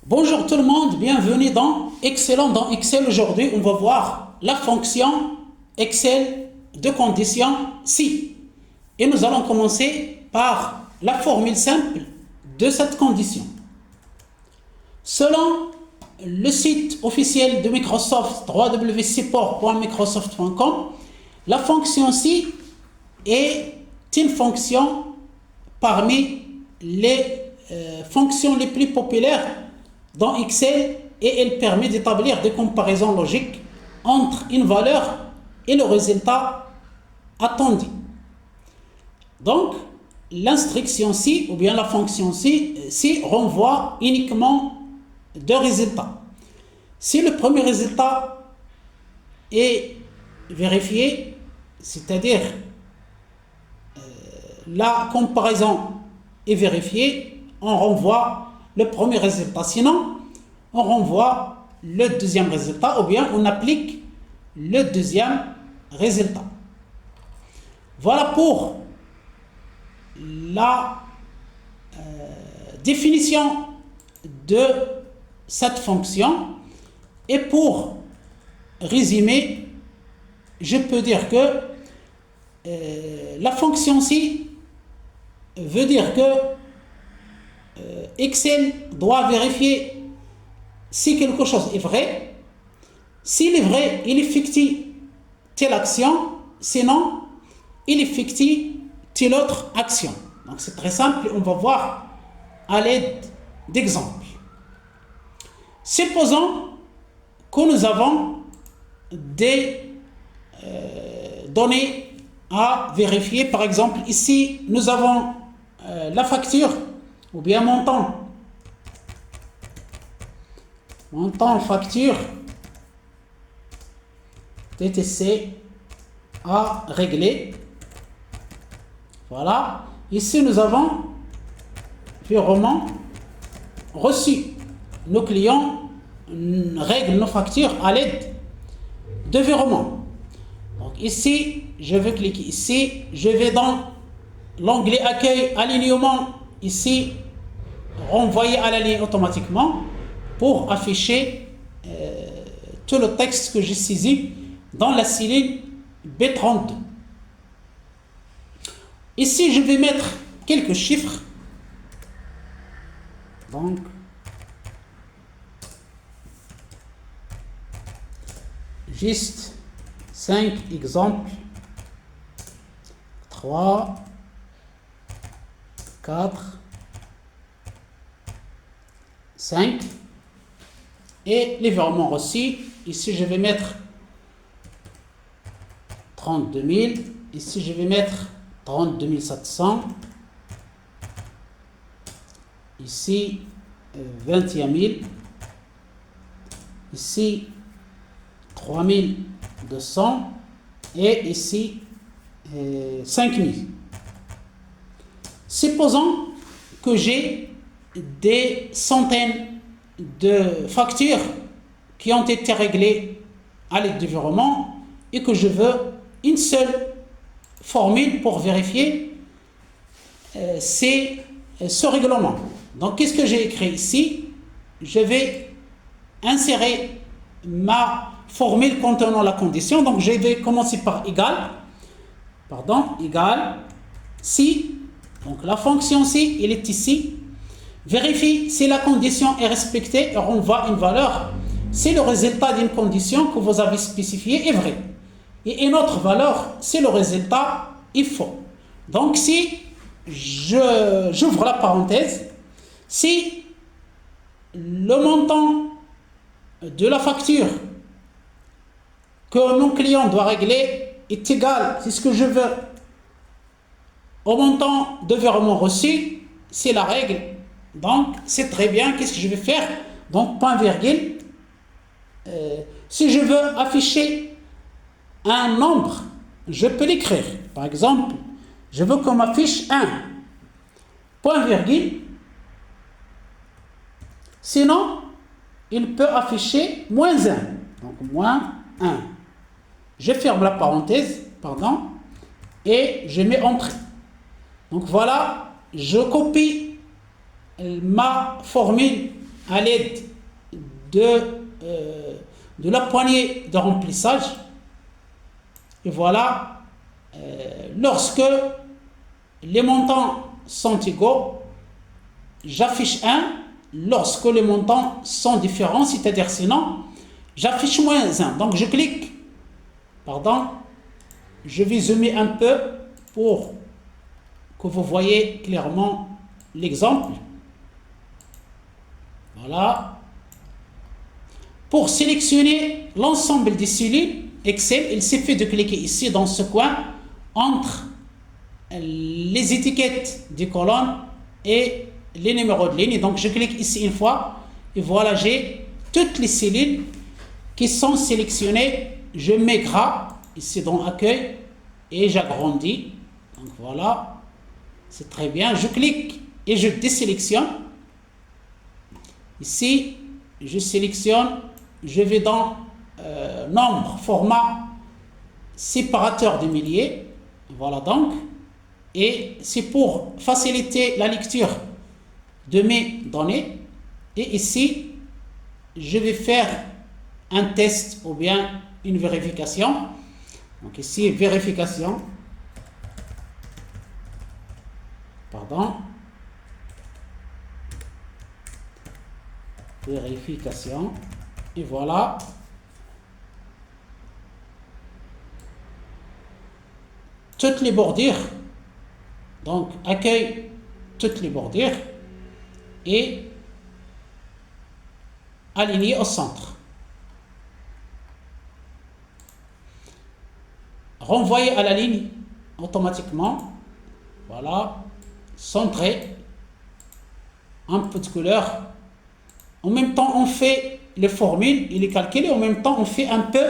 Bonjour tout le monde, bienvenue dans Excellent dans Excel. Aujourd'hui, on va voir la fonction Excel de condition si. Et nous allons commencer par la formule simple de cette condition. Selon le site officiel de Microsoft, www.support.microsoft.com, la fonction si est une fonction parmi les fonctions les plus populaires dans Excel et elle permet d'établir des comparaisons logiques entre une valeur et le résultat attendu. Donc, l'instruction si ou bien la fonction si renvoie uniquement deux résultats. Si le premier résultat est vérifié, c'est-à-dire la comparaison est vérifiée, on renvoie le premier résultat. Sinon, on renvoie le deuxième résultat ou bien on applique le deuxième résultat. Voilà pour la définition de cette fonction. Et pour résumer, je peux dire que la fonction si veut dire que Excel doit vérifier si quelque chose est vrai. S'il est vrai, il effectue telle action, sinon, il effectue telle autre action. Donc c'est très simple, on va voir à l'aide d'exemples. Supposons que nous avons des données à vérifier. Par exemple, ici, nous avons la facture ou bien montant facture TTC à régler. Voilà. Ici, nous avons virement reçu. Nos clients règlent nos factures à l'aide de virement. Donc ici, je vais cliquer ici. Je vais dans l'onglet accueil, alignement. Ici, renvoyer à la ligne automatiquement pour afficher tout le texte que j'ai saisi dans la cellule B32. Ici, je vais mettre quelques chiffres. Donc, juste 5 exemples. 3, 4, 5. Et les virements reçus. Ici, je vais mettre 32 000. Ici, je vais mettre 32 700. Ici, 21 000. Ici, 3 200. Et ici, 5 000. Supposons que j'ai des centaines de factures qui ont été réglées à l'aide du virement et que je veux une seule formule pour vérifier ce règlement. Donc, qu'est-ce que j'ai écrit ici? Je vais insérer ma formule contenant la condition. Donc, je vais commencer par égal si. Donc, la fonction si, elle est ici. Vérifie si la condition est respectée et renvoie une valeur si le résultat d'une condition que vous avez spécifiée est vrai. Et une autre valeur si le résultat est faux. Donc, si j'ouvre la parenthèse, si le montant de la facture que mon client doit régler est égal, c'est ce que je veux, au montant de virement reçu, c'est la règle. Donc, c'est très bien. Qu'est-ce que je vais faire? Donc, point virgule. Si je veux afficher un nombre, je peux l'écrire. Par exemple, je veux qu'on m'affiche 1. Point virgule. Sinon, il peut afficher moins 1. Donc, moins 1. Je ferme la parenthèse, et je mets entrée. Donc, voilà, je copie ma formule à l'aide de, de la poignée de remplissage. Et voilà, lorsque les montants sont égaux, j'affiche 1. Lorsque les montants sont différents, c'est-à-dire sinon, j'affiche moins 1. Donc je clique, pardon, je vais zoomer un peu pour que vous voyez clairement l'exemple. Voilà. Pour sélectionner l'ensemble des cellules, Excel, il suffit de cliquer ici dans ce coin entre les étiquettes des colonnes et les numéros de ligne. Donc je clique ici une fois et voilà, j'ai toutes les cellules qui sont sélectionnées. Je mets gras ici dans accueil et j'agrandis. Donc voilà, c'est très bien. Je clique et je désélectionne. Ici, je sélectionne, je vais dans nombre, format, séparateur de milliers. Voilà donc. Et c'est pour faciliter la lecture de mes données. Et ici, je vais faire un test ou bien une vérification. Donc ici, vérification. Pardon. Vérification. Et voilà. Toutes les bordures. Donc, accueille toutes les bordures et aligné au centre. Renvoyer à la ligne automatiquement. Voilà. Centré. Un peu de couleur. En même temps, on fait les formules et les calculs. En même temps, on fait un peu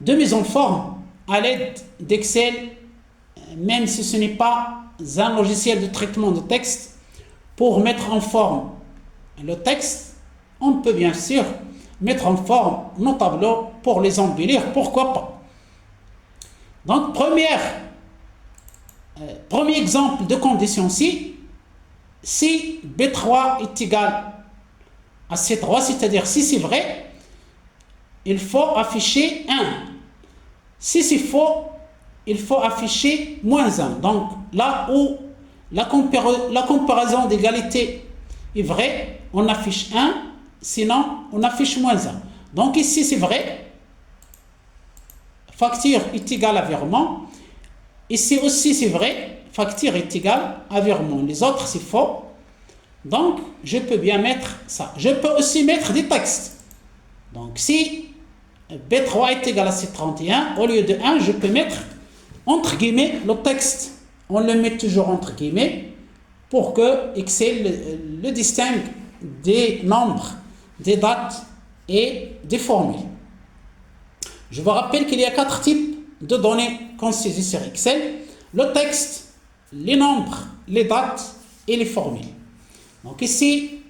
de mise en forme à l'aide d'Excel, même si ce n'est pas un logiciel de traitement de texte. Pour mettre en forme le texte, on peut bien sûr mettre en forme nos tableaux pour les embellir, pourquoi pas. Donc, premier exemple de condition si B3 est égal à C3, c'est-à-dire si c'est vrai, il faut afficher 1. Si c'est faux, il faut afficher moins 1. Donc, là où la comparaison d'égalité est vraie, on affiche 1, sinon on affiche moins 1. Donc ici c'est vrai, facture est égale à virement. Ici aussi c'est vrai, facture est égale à virement. Les autres c'est faux. Donc je peux bien mettre ça. Je peux aussi mettre des textes. Donc si B3 est égal à C31, au lieu de 1, je peux mettre entre guillemets le texte. On le met toujours entre guillemets pour que Excel le distingue des nombres, des dates et des formules. Je vous rappelle qu'il y a 4 types de données qu'on saisit sur Excel: le texte, les nombres, les dates et les formules. Donc ici,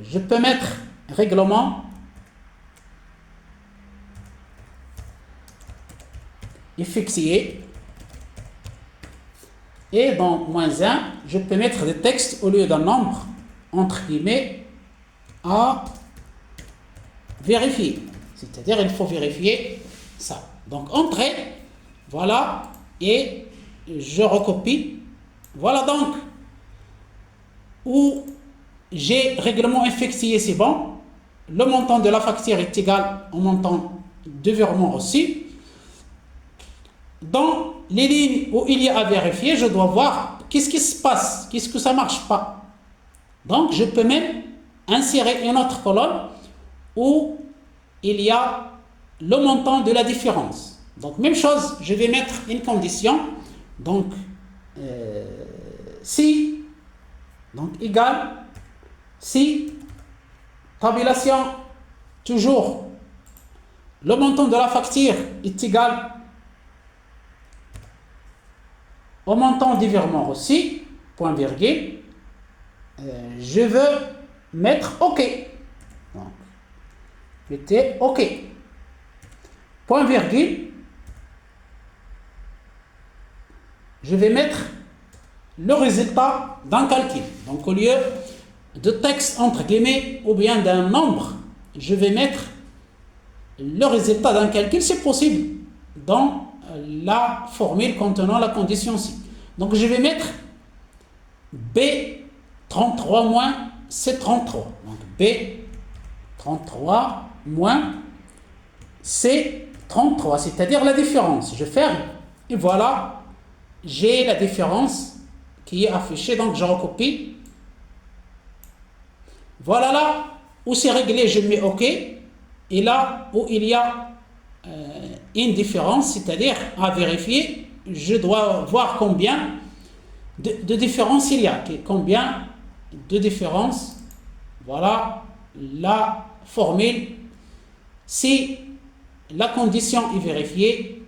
je peux mettre règlement effectué. Et dans moins 1, je peux mettre des textes au lieu d'un nombre, entre guillemets, à vérifier. C'est-à-dire, il faut vérifier ça. Donc, entrée, voilà, et je recopie. Voilà donc où j'ai règlement effectué, c'est bon. Le montant de la facture est égal au montant de virement reçu. Dans les lignes où il y a à vérifier, je dois voir qu'est-ce qui se passe, qu'est-ce que ça ne marche pas. Donc, je peux même insérer une autre colonne où il y a le montant de la différence. Donc, même chose, je vais mettre une condition. Donc, si, donc égal, si, tabulation, toujours, le montant de la facture est égal au montant du virement reçu, point virgule, je veux mettre OK. Donc, mettez OK. Point virgule, je vais mettre le résultat d'un calcul. Donc, au lieu de texte entre guillemets ou bien d'un nombre, je vais mettre le résultat d'un calcul, c'est possible dans la formule contenant la condition si. Donc je vais mettre B33 moins C33. Donc B33 moins C33, c'est-à-dire la différence. Je ferme et voilà, j'ai la différence qui est affichée. Donc je recopie. Voilà là où c'est réglé, je mets OK. Et là où il y a une différence, c'est-à-dire à vérifier, je dois voir combien de différence il y a. Combien de différence. Voilà la formule. Si la condition est vérifiée,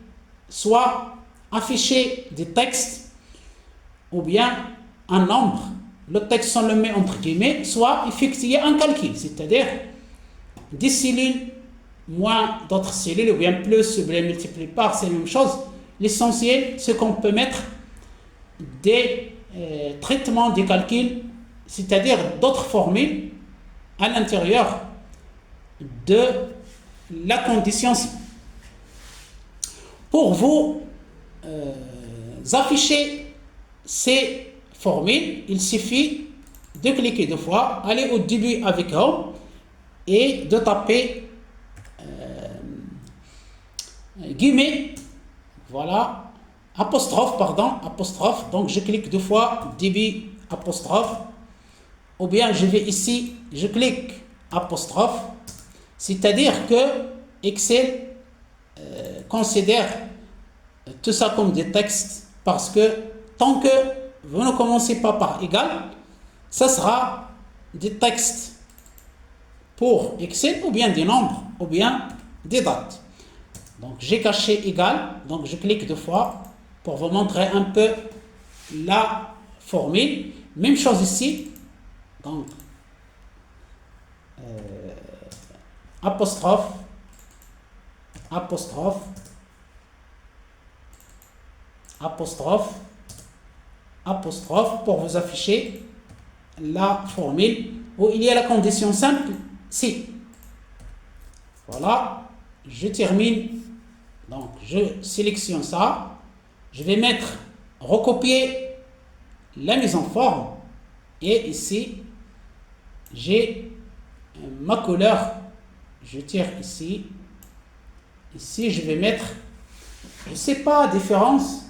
soit afficher des textes ou bien un nombre, le texte on le met entre guillemets, soit effectuer un calcul, c'est-à-dire des cellules moins d'autres cellules, ou bien plus, ou bien multiplié par, c'est la même chose. L'essentiel, c'est qu'on peut mettre des traitements, des calculs, c'est-à-dire d'autres formules à l'intérieur de la condition. Pour vous afficher ces formules, il suffit de cliquer deux fois, aller au début avec Home et de taper guillemets, voilà, apostrophe, donc je clique deux fois, début, apostrophe, ou bien je vais ici, je clique apostrophe, c'est-à-dire que Excel considère tout ça comme des textes, parce que tant que vous ne commencez pas par égal, ça sera des textes pour Excel, ou bien des nombres, ou bien des dates. Donc j'ai caché égal, donc je clique deux fois pour vous montrer un peu la formule. Même chose ici, donc apostrophe, apostrophe, apostrophe, apostrophe pour vous afficher la formule où il y a la condition simple si. Voilà, je termine. Donc je sélectionne ça, je vais mettre recopier la mise en forme et ici j'ai ma couleur, je tire ici, je vais mettre, je ne sais pas, différence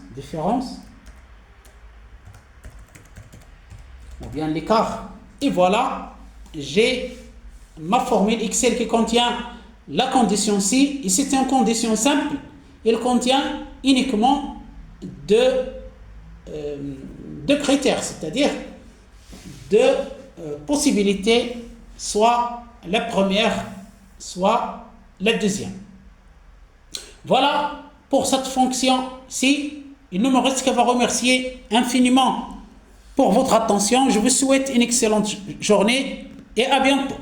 ou bien l'écart, et voilà, j'ai ma formule Excel qui contient la condition si, et c'est une condition simple, il contient uniquement deux critères, c'est-à-dire deux possibilités, soit la première, soit la deuxième. Voilà pour cette fonction-ci. Il ne me reste qu'à vous remercier infiniment pour votre attention. Je vous souhaite une excellente journée et à bientôt.